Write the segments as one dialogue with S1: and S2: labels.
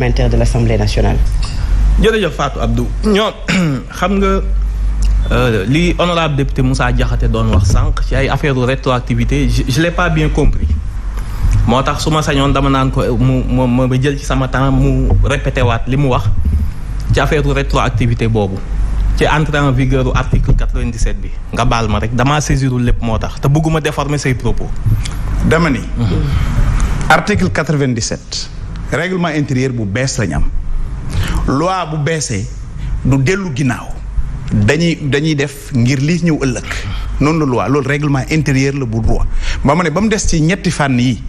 S1: de l'Assemblée nationale.
S2: jërëjëf Fatou Abdou ñoom xam nga li honorable député Moussa Diakhaté doon wax sànq ci ay affaire rétroactivité je l'ai pas bien compris moo tax su ma sañoon dama naan ko ma jël ci sama temps mu répété waat li mu wax ci affaire rétroactivité boobu ci entrée en vigueur u article 97 bi nga baal ma rek damaa saisirul lépp moo tax te bëgguma déformer say propos.
S3: dama ni article 97 règlement intérieur bu bees lañ am loi bu beesee du dellu ginnaaw dañuy def ngir lii ñëw ëllëg noonu la loi loolu règlement intérieur la bu droit ba ma ne ba mu des ci ñetti fànn yi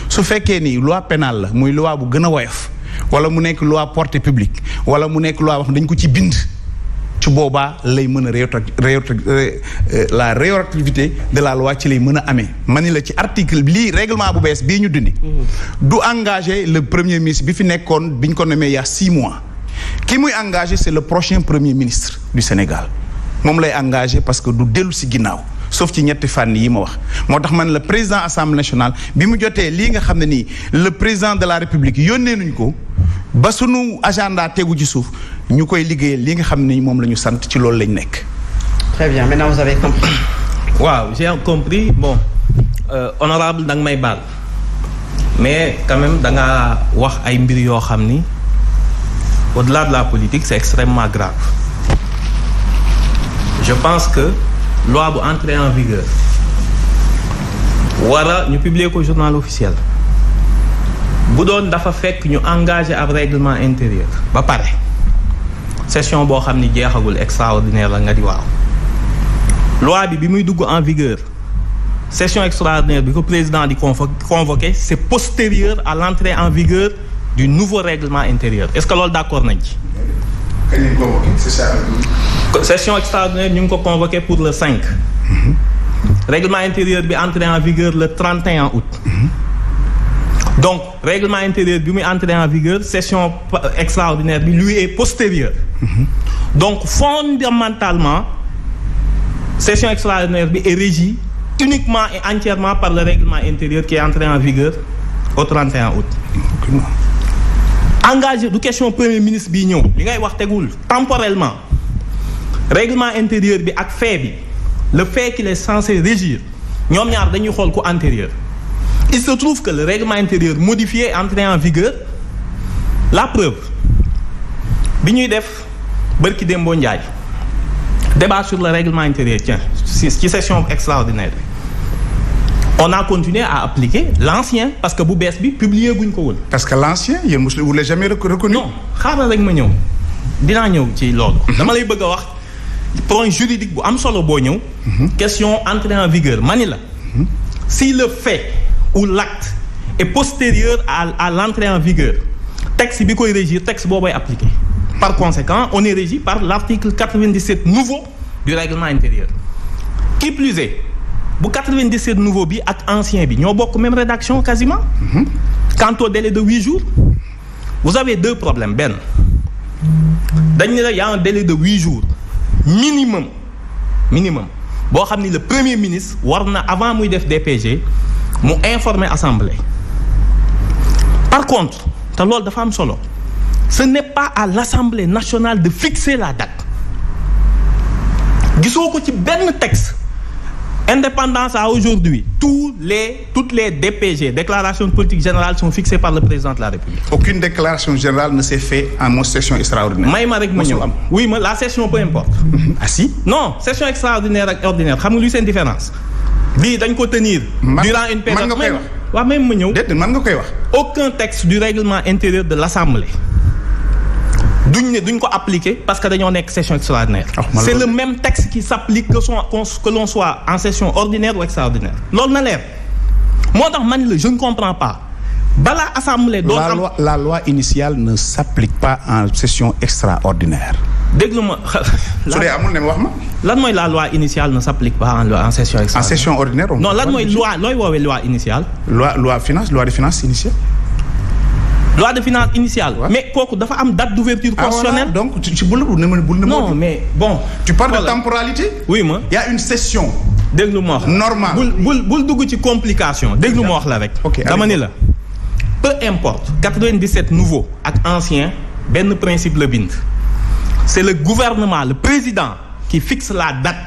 S3: su fekkee ni loi pénale la muy loi bu gën a woyof wala mu nekk loi portée publique wala mu nekk loi wax dañ ko ci bind ci boobaa lay mën a la rétroactivité de la loi ci lay mën a amee ma ni la ci article lii règlement bu bees bii ñu dindi du engagé le premier ministre bi fi nekkoon bi ñu ko nommé il y a 6 mois ki muy engagé c'est le prochain premier ministre du Sénégal moom lay engagé parce que du dellu si ginnaaw sauf ci ñetti fànn yi ma wax moo tax man le président assemblée nationale bi mu jotee lii nga xam ne nii le président de la république yónnee nañu ko ba sunu agenda tegu ci suuf ñu koy liggéeyal li nga xam ne moom la ñu sant ci loolu lañ nekk.
S1: Très bien, maintenant vous avez compris.
S2: waaw j'ai compris bon honorable da nga may baal mais quand même da nga wax ay mbir yoo xam ni au-delà de la politique c'est extrêmement grave je pense que loi bu entrée en vigueur wala ñu publier ko journal officiel bu doon dafa fekk ñu engagé ab règlement intérieur ba pare session boo xam ni jeexagul extraordinaire la nga di waaw loi bi muy dugg en vigueur session extraordinaire bi ko président di convoqué c'est postérieur à l'entrée en vigueur du nouveau règlement intérieur est-ce que loolu d'accord nañ ci. session extraordinaire ñu ngi ko convoqué pour le 5. règlement intérieur bi entré en vigueur le 31 août. donc règlement intérieur bi muy entré en vigueur session extraordinaire bi lui est postérieur. donc fondamentalement session extraordinaire bi est régie uniquement et entièrement par le règlement intérieur qui est entré en vigueur au 31 août. engagé du question premier ministre bi ñëw li ngay wax tegul temporellement règlement intérieur bi ak fait bi le fait qu'il est censé régir ñoom ñaar dañuy xool ku antérieur il se trouve que le règlement intérieur modifié est entré en vigueur la preuve bi ñuy def bërki Dembo Ndiaye débat sur le règlement intérieur tiens ci session extraordinaire bi on a continué à appliquer l'ancien parce que bu bees bi publié guñ ko woon.
S3: parce que l'ancien yéen vous l'avez jamais reconnu.
S2: non xaaral rek ma ñëw dinaa ñëw ci loolu. dama lay bëgg a wax point juridique bu am solo boo ñëw. question entrée en vigueur mani la. si le fait ou l'acte est postérieur à l'entrée en vigueur texte bi koy régir texte boobay appliqué. par conséquent on est régi par l'article 97 nouveau du règlement intérieur. qui plus est. bu 97 nouveau bi ak ancien bi ñoo bokk même rédaction quasiment. quant au délai de 8 jours vous avez 2 problèmes benn dañ ne la y a un délai de 8 jours minimum boo xam ni le premier ministre war na avant muy def DPG mu informer assemblée. par contre te loolu dafa am solo ce n'est pas à l'Assemblée nationale de fixer la date gisoo ko ci benn texte. Indépendance à aujourd'hui toutes les DPG déclarations de politique générale sont fixées par le président de la République.
S3: Aucune déclaration générale ne s'est faite en session extraordinaire.
S2: may ma rek ma ñëw oui ma la session peu importe.
S3: ah si.
S2: non session extraordinaire ak ordinaire xam nga luy seen différence. bii dañ ko tenir. durant une période
S3: man nga koy wax.
S2: waaw même ma ñëw.
S3: déedéet man nga koy wax.
S2: aucun texte du règlement intérieur de l'Assemblée. duñ ko appliquer parce que dañoo nekk session extraordinaire. C'est le même texte qui s'applique que l'on soit en session ordinaire ou extraordinaire. loolu na leer moo tax man la je ne comprends pas balaa assemblée.
S3: la loi initiale ne s'applique pas en session extraordinaire.
S2: déglu ma.
S3: su dee amul ne wax ma.
S2: lan mooy la loi initiale ne s'applique pas en session extraordinaire.
S3: en session ordinaire.
S2: non lan mooy loi looy woowee loi initiale.
S3: loi de finances initiale.
S2: loi de finances initiale. Ouais. Mais kooku dafa am date d'ouverture constitutionnelle.
S3: Voilà. Donc tu bul ne
S2: non mais bon.
S3: tu parles de temporalité.
S2: oui ma.
S3: il y a une session.
S2: déglu ma wax.
S3: normale
S2: bul dugg ci complication. déglu ma wax la rek.
S3: ok
S2: dama ni la peu importe 97 nouveau ak ancien benn principe la bind c'est le gouvernement le président qui fixe la date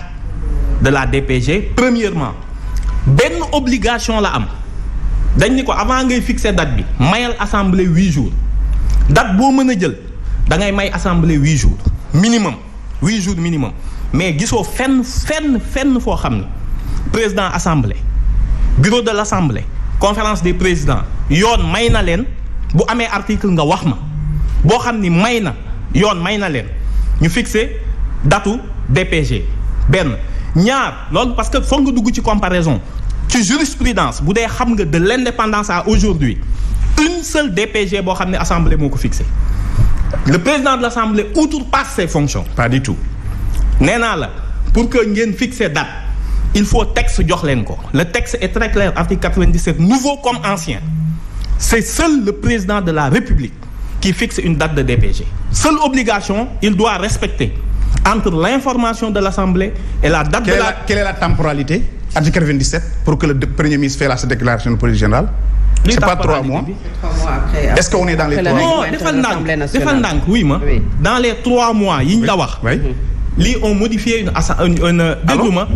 S2: de la DPG premièrement benn obligation la am dañ ni ko avant ngay fixer date bi mayal assemblée 8 jours date boo mën a jël da ngay may assemblée 8 jours minimum 8 jours minimum mais gisoo fenn foo xam ne président assemblée bureau de l'assemblée conférence des présidents yoon may na leen bu amee article nga wax ma boo xam ni may na leen ñu fixer datu DPG benn ñaar loolu parce que foog nga dugg ci comparaison ci jurisprudence bu dee xam nga de l'indépendance à aujourd'hui une seule DPG boo xam ne assemblée moo ko fixé le président de l'assemblée outrepasse ses fonctions.
S3: pas du tout.
S2: nee naa la pour que ngeen fixer date il faut texte jox leen ko le texte est très clair article 97 nouveau comme ancien c'est seul le président de la République qui fixe une date de DPG seule obligation il doit respecter entre l'information de l'Assemblée et la date
S3: quelle est la temporalité article 97 pour que le premier ministre fasse sa déclaration de politique générale c'est pas 3 mois est-ce qu'on est dans les 3 mois
S2: non defal ndànk oui ma dans les 3 mois yi ñu la wax lii on modifié une déglu ma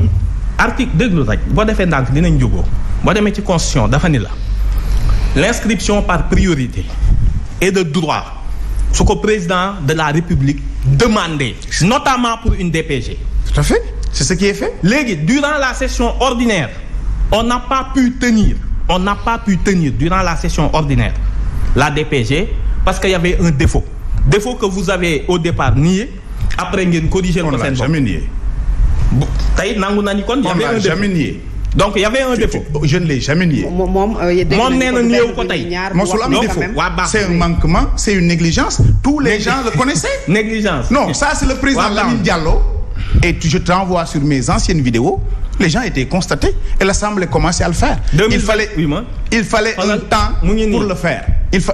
S2: article déglu rek boo defee ndànk dinañ jógoo boo demee ci constitution dafa ni la l'inscription par priorité est de droit su ko président de la République demandé notamment pour une DPG.
S3: Tout à fait c'est ce qui est fait.
S2: léegi durant la session ordinaire on n'a pas pu tenir durant la session ordinaire la DPG parce qu'il y avait un défaut que vous avez au départ nié après ngeen corriger ko seen bopp.
S3: on l'a jamais nié.
S2: tey nangu na ni kon.
S3: on l'a jamais nié.
S2: donc il y avait un défaut.
S3: je ne l'ai jamais nié.
S2: moom nee na néew ko tey.
S3: mosul am défaut. c'est un manquement c'est une négligence. tous les gens le connaissaient.
S2: négligence.
S3: non ça c'est le président Lamine Diallo. et je t'envoie sur mes anciennes vidéos. les gens étaient constatés et l'Assemblée commençait à le faire. il fallait un temps pour le faire.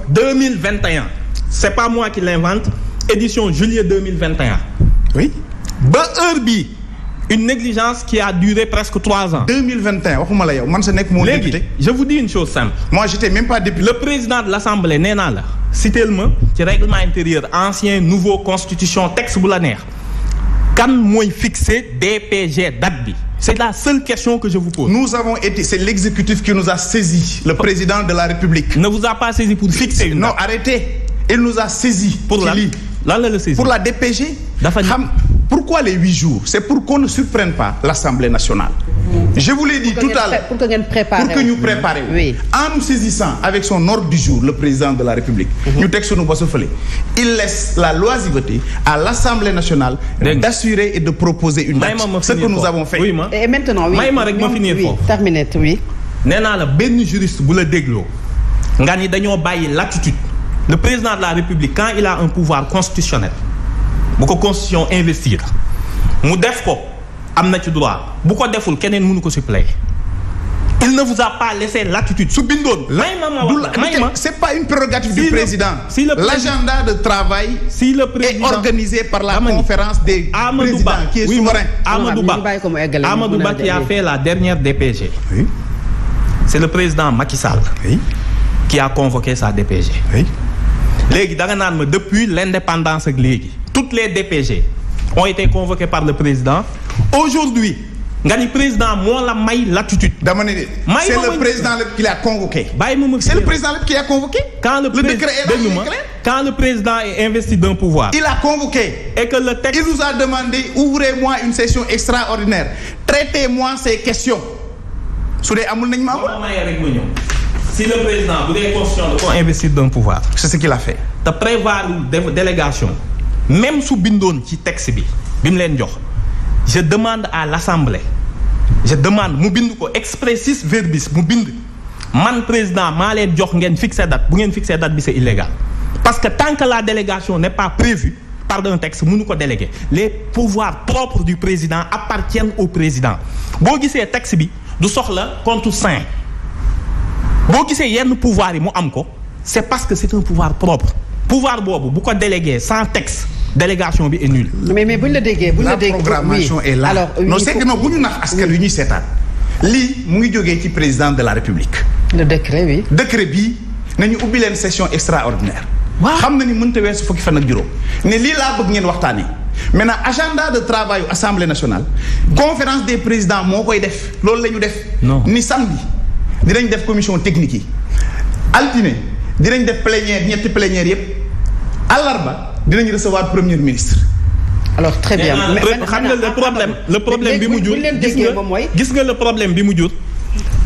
S2: 2021 c'est pas moi qui l'invente édition juillet 2021.
S3: oui.
S2: ba heure bi une négligence qui a duré presque 3 ans.
S3: 2021 waxuma la yow man sa nekk moo député.
S2: je vous dis une chose simple.
S3: moi j'étais même pas député.
S2: le président de l'Assemblée nee naa la citeel ma ci règlement intérieur ancien nouveau constitution texte bu la neex kan mooy fixer DPG date bi. c'est la seule question que je vous pose.
S3: c'est l'exécutif qui nous a saisi. le président de la République.
S2: ne vous a pas saisi pour fixer une date.
S3: non arrêtez. il nous a saisi.
S2: pour lan la saisi.
S3: pour la DPG.
S2: dafa
S3: pourquoi les 8 jours? c'est pour qu'on ne surprenne pas l'Assemblée nationale. je vous l'ai dit tout à l'heure.
S4: pour que ngeen préparer.
S3: pour que ñu préparer.
S4: oui.
S3: en nous saisissant avec son ordre du jour le président de la République. ñu teg sunu bosu fële. il laisse la loisiveté à l'Assemblée nationale. d'assurer et de proposer une date. ce que nous avons fait.
S4: et maintenant oui.
S2: may ma rek ma finir foofu.
S4: terminé oui.
S2: nee naa la benn juriste bu la dégloo nga ni dañoo bàyyi latitude. le président de la République quand il a un pouvoir constitutionnel bu ko constitution investir mu def ko am na ci droit bu ko deful keneen mënu ko suppléer il ne vous a pas laissé latitude su bindoon.
S3: c'est pas une prérogative du président. l'agenda de travail est organisé par la conférence des présidents qui est souverain.
S2: Amadou Ba qui a fait la dernière DPG. Oui. c'est le président Macky Sall. Oui. qui a convoqué sa DPG.
S3: Oui.
S2: léegi da nga naan ma depuis l'indépendance ak léegi toutes les DPG ont été convoquées par le président aujourd'hui nga ni président moo la may latitude.
S3: dama ne c'est le président qui l'a convoqué. c'est le président qui l'a convoqué.
S2: quand le décret est là, quand le président est investi d'un pouvoir.
S3: il a convoqué.
S2: et que le texte.
S3: il nous a demandé ouvrez-moi une session extraordinaire traitez-moi ces questions su dee amul nañ ma amul.
S2: si le président bu dee constitution da ko investir d'un pouvoir.
S3: c'est ce qu'il a fait.
S2: te prévoir délégation même su bindoon ci texte bi mu leen jox je demande à l'Assemblée mu bind ko expressis verbis mu bind man président maa leen jox ngeen fixer date bu ngeen fixer date bi c'est illégal parce que tant que la délégation n'est pas prévue par un texte mënu ko déléguer les pouvoirs propres du président appartiennent au président boo gisee texte bi du soxla compte sain. boo gisee yenn pouvoir yi mu am ko c'est parce que c'est un pouvoir propre pouvoir boobu bu ko délégué sans texte délégation bi est nulle.
S4: mais bu ñu la déggee
S3: la programmation est là. alors non c'est que non bu ñu nax askan wi ñuy seetaan lii mu ngi jógee ci président de la République.
S4: le décret oui.
S3: décret bi nañu ubbi leen session extraordinaire.
S2: waaw
S3: xam na ni mënta weesu fukki fan ak juróom. ne lii laa bëgg ngeen waxtaanee maintenant agenda de travail yu assemblée nationale conférence des présidents moo koy def loolu la ñu def.
S2: non
S3: ni samedi dinañ def commission technique yi. altine dinañ def plénière ñetti plénière yépp àllarba dinañ recevoir premier ministre.
S4: alors très bien
S2: xam nga le problème bi mu jur gis nga le problème bi mu jur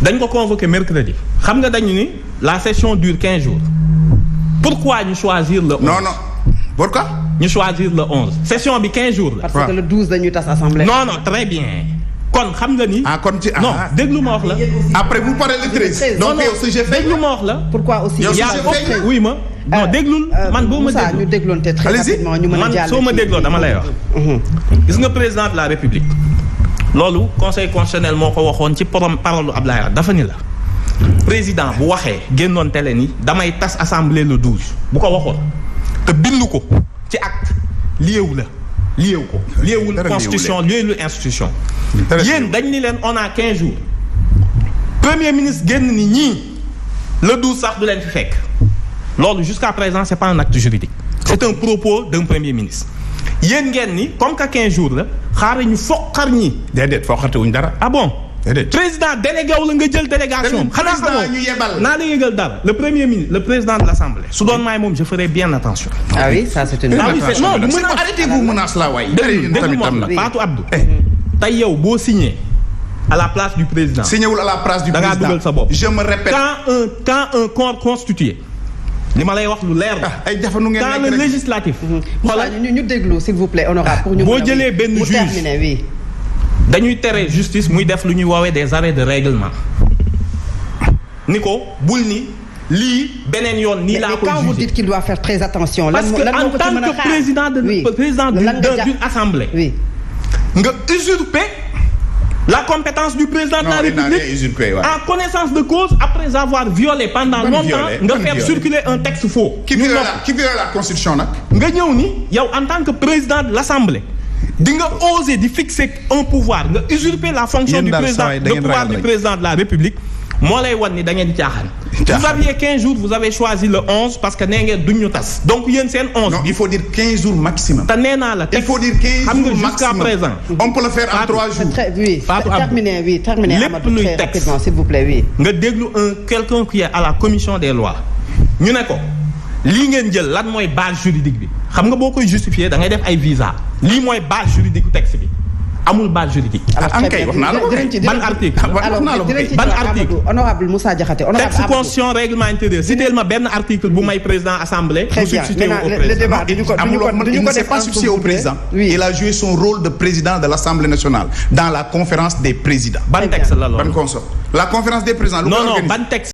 S2: dañ ko convoqué mercredi xam nga dañu ni la session dure 15 jours pourquoi ñu choisir le 11
S3: non pourquoi
S2: ñu choisir le 11 session bi 15 jours la.
S4: parce que le 12 dañuy tas assemblée.
S2: non très bien kon xam nga ni.
S3: kon ci
S2: non déglu ma wax la.
S3: après vous parlez le 13. donc yow ce j'ai fait
S2: déglu ma wax la.
S4: pourquoi aussi.
S3: yow
S2: oui ma. non déglul man boo ma déglu
S4: ñu dégloon te très rapidement ñu mën a jàll
S2: man soo ma dégloo dama lay wax. gis nga président de la république. loolu conseil constitutionnel moo ko waxoon ci parole Abdoulaye Wade dafa ni la. président bu waxee génnoon télé ni damay tas assemblée le 12 bu ko waxoon te bindu ko ci acte liyewu la liyewu ko. liyeewul constitution liyeewul institution. yéen dañ ni leen on a 15 jours. premier ministre génn ni ñii le 12 sax du leen fi fekk. loolu jusqu'à présent c'est pas un acte juridique. c'est un propos d'un premier ministre. yéen ngeen ni comme que 15 jours la xaaral ñu foqar ñi.
S3: déedéet foqate wuñ dara.
S2: ah bon.
S3: déedéet
S2: président délégué wu la nga jël délégation. xanaa xamoo
S3: ñu yebal.
S2: naa la yëgal dara le premier ministre le président de l'Assemblée. su doon maay moom je ferai bien attention.
S4: ah oui ça c'est une.
S2: ah oui c'est non du menace.
S3: arrêtez-vous menace la waay.
S2: déglu ma Fatou Abdou. tey yow boo signé à la place du président.
S3: signé wul à la place du
S2: da
S3: président
S2: ngaa dugal sa bopp.
S3: je me répète.
S2: quand un corps constitué. li ma lay wax lu leer la.
S3: ay jafanu ngeen
S2: dans le législatif.
S4: xoolal ñu déglu s'il vous plaît honorable pour ñu.
S2: boo jëlee benn juge
S4: terminer oui.
S2: dañuy tere justice muy def lu ñuy woowee des arrêts de règlement. ni ko bul ni lii beneen yoon nii laa koy
S4: mais quand vous dites qu'il doit faire très attention.
S2: parce que en tant que président d'une assemblée.
S4: oui
S2: nga usurper la compétence du président de la République en connaissance de cause après avoir violé pendant longtemps nga faire circuler un texte faux.
S3: qui viole la constitution nag.
S2: nga ñëw ni yow en tant que président de l'Assemblée di nga oser di fixer un pouvoir nga usurper la fonction du président le pouvoir du président de la République moo lay wan ni da ngeen di caaxaan. vous aviez 15 jours vous avez choisi le 11 parce que nee ngeen duñ ñu tas donc yéen seen 11.
S3: non il faut dire 15 jours maximum.
S2: te nee naa la
S3: il faut dire 15 jours maximum
S2: jusqu'à présent.
S3: on peut le faire en 3 jours.
S4: oui terminez
S2: lépp luy texte
S4: s'il vous plaît oui.
S2: nga déglu quelqu'un qui est à la commission des lois ñu ne ko lii ngeen jël lan mooy base juridique bi xam nga boo koy justifier da ngay def ay visa lii mooy base juridique bu texte bi. amul base juridique.
S3: ankay wax naa la ko
S2: ban article ban article
S4: honorable Moussa Diakhaté
S2: texte constitution règlement intérieur citeel ma benn article bu may président assemblée.
S4: très bien le débat duñu ko
S3: il ne s'est pas substitué au président. il a joué son rôle de président de l'Assemblée nationale dans la conférence des présidents.
S2: ban texte la loolu
S3: ban consort la conférence des présidents.
S2: non ban texte.